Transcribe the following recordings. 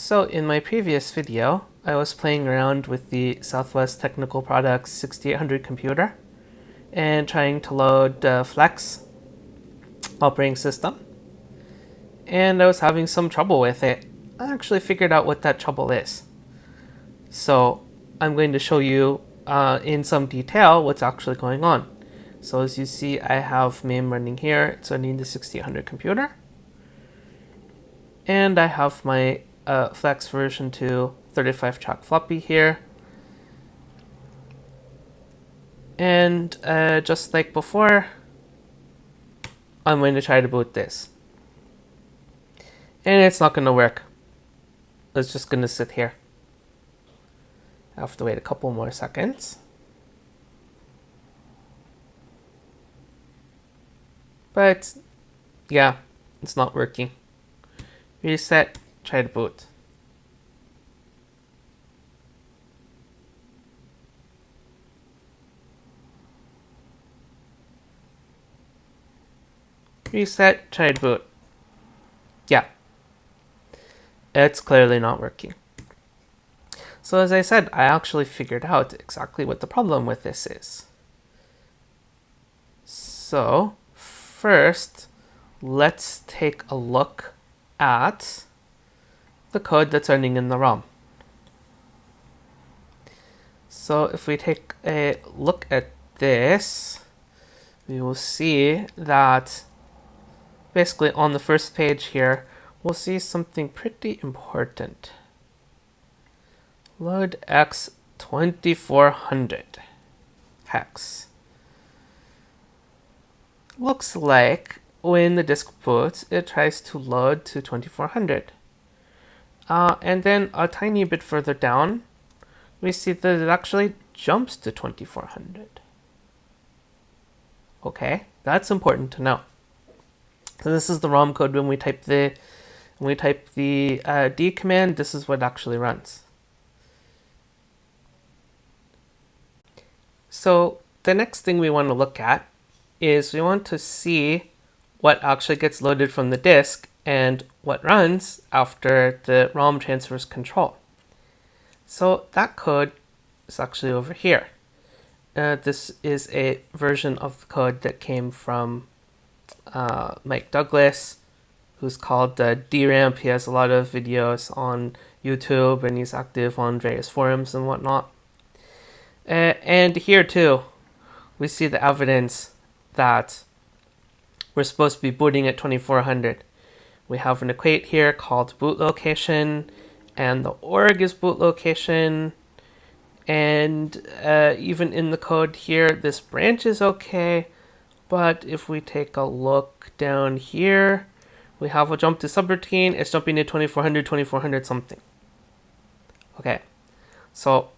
So in my previous video, I was playing around with the Southwest Technical Products 6800 computer and trying to load Flex operating system. And I was having some trouble with it. I actually figured out what that trouble is. So I'm going to show you in some detail what's actually going on. So as you see, I have MAME running here. It's running the 6800 computer. And I have my Flex version 2 35 track floppy here. And just like before, I'm going to try to boot this. And it's not going to work. It's just going to sit here. I have to wait a couple more seconds. But yeah, it's not working. Reset, try to boot. Reset, try to boot. Yeah, it's clearly not working. So as I said, I actually figured out exactly what the problem with this is. So first, let's take a look at the code that's running in the ROM. So if we take a look at this, we will see that basically on the first page here, we'll see something pretty important. Load X 2400 hex. Looks like when the disk boots, it tries to load to 2400. And then a tiny bit further down, we see that it actually jumps to 2400. Okay, that's important to know. So this is the ROM code. When we type the D command, this is what actually runs. So the next thing we want to look at is we want to see what actually gets loaded from the disk and what runs after the ROM transfers control. So that code is actually over here. This is a version of the code that came from Mike Douglas, who's called DRAMP. He has a lot of videos on YouTube and he's active on various forums and whatnot. And here too, we see the evidence that we're supposed to be booting at 2400. We have an equate here called boot location, and the org is boot location. And even in the code here, this branch is okay. But if we take a look down here, we have a jump to subroutine. It's jumping to 2400, 2400 something. Okay, so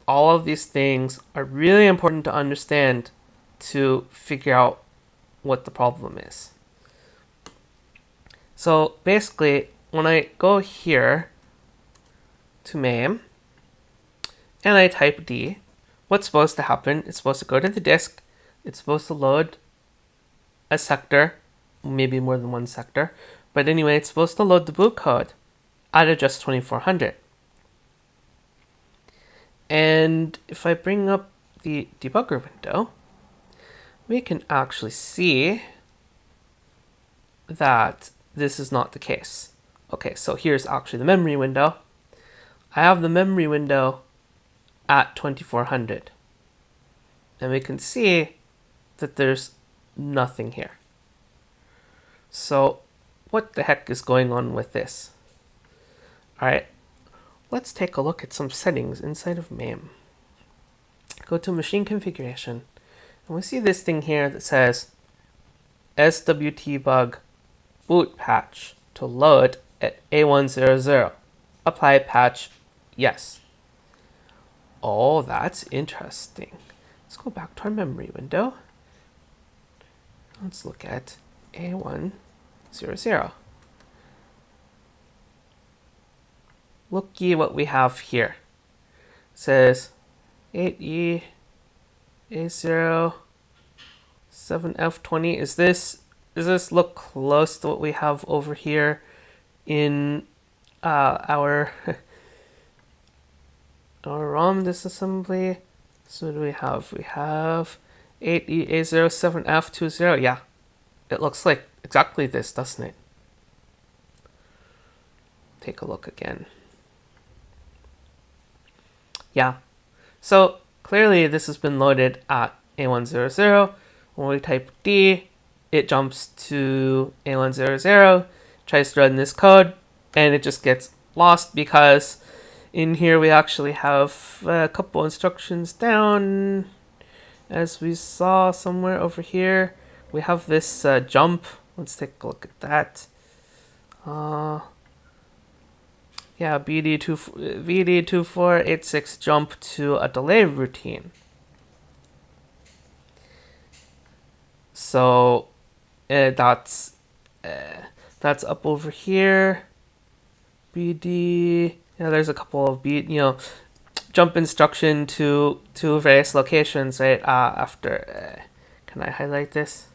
all of these things are really important to understand to figure out what the problem is. So basically, when I go here to MAME and I type D, what's supposed to happen? It's supposed to go to the disk. It's supposed to load a sector, maybe more than one sector. But anyway, it's supposed to load the boot code out of just 2400. And if I bring up the debugger window, we can actually see that this is not the case. Okay, so here's actually the memory window. I have the memory window at 2400. And we can see that there's nothing here. So what the heck is going on with this? All right, let's take a look at some settings inside of MAME. Go to machine configuration, and we see this thing here that says SWTBug boot patch to load at A100. Apply patch, yes. Oh, that's interesting. Let's go back to our memory window. Let's look at A100. Looky what we have here. It says 8E A0 7F20. Does this look close to what we have over here in our our ROM disassembly. So what do we have? We have 8EA07F20. Yeah, it looks like exactly this, doesn't it? Take a look again. Yeah, so clearly this has been loaded at A100. When we type D, it jumps to A100, tries to run this code, and it just gets lost because in here we actually have a couple instructions down. As we saw somewhere over here, we have this jump. Let's take a look at that. Yeah, VD2486 jump to a delay routine. So that's up over here. BD. Yeah, there's a couple of jump instruction to various locations, right? After, can I highlight this?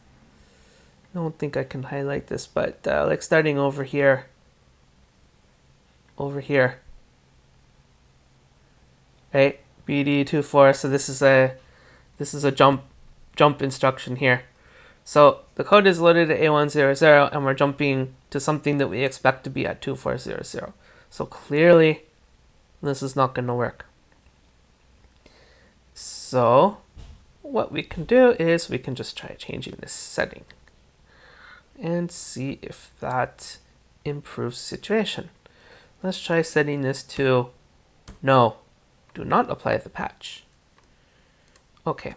I don't think I can highlight this, but like starting over here. Right, BD24. So this is a jump instruction here. So the code is loaded at A100, and we're jumping to something that we expect to be at 2400. So clearly, this is not going to work. So what we can do is we can just try changing this setting and see if that improves the situation. Let's try setting this to no, do not apply the patch. Okay,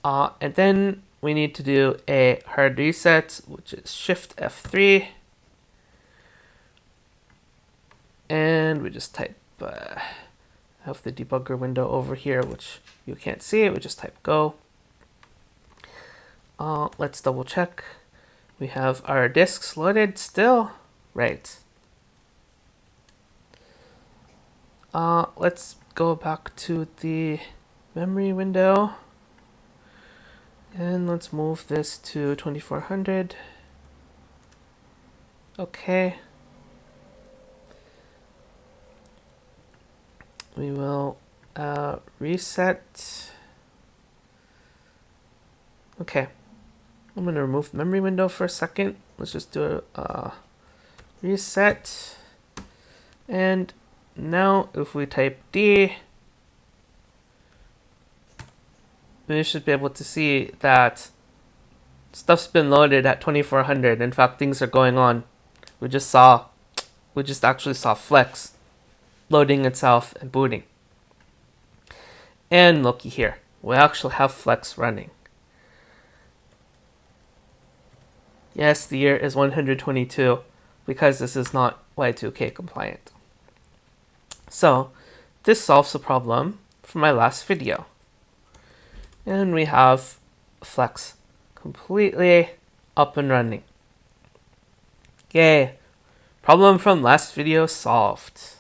and then we need to do a hard reset, which is Shift F3, and we just type. I have the debugger window over here, which you can't see. We just type go. Let's double check. We have our disks loaded still, right? Let's go back to the memory window. And let's move this to 2400. Okay. We will reset. Okay. I'm going to remove the memory window for a second. Let's just do a reset. And now if we type D, we should be able to see that stuff's been loaded at 2400. In fact, things are going on. We just actually saw Flex loading itself and booting. And looky here, we actually have Flex running. Yes, the year is 122 because this is not Y2K compliant. So this solves the problem from my last video. And we have Flex completely up and running. Yay! Problem from last video solved.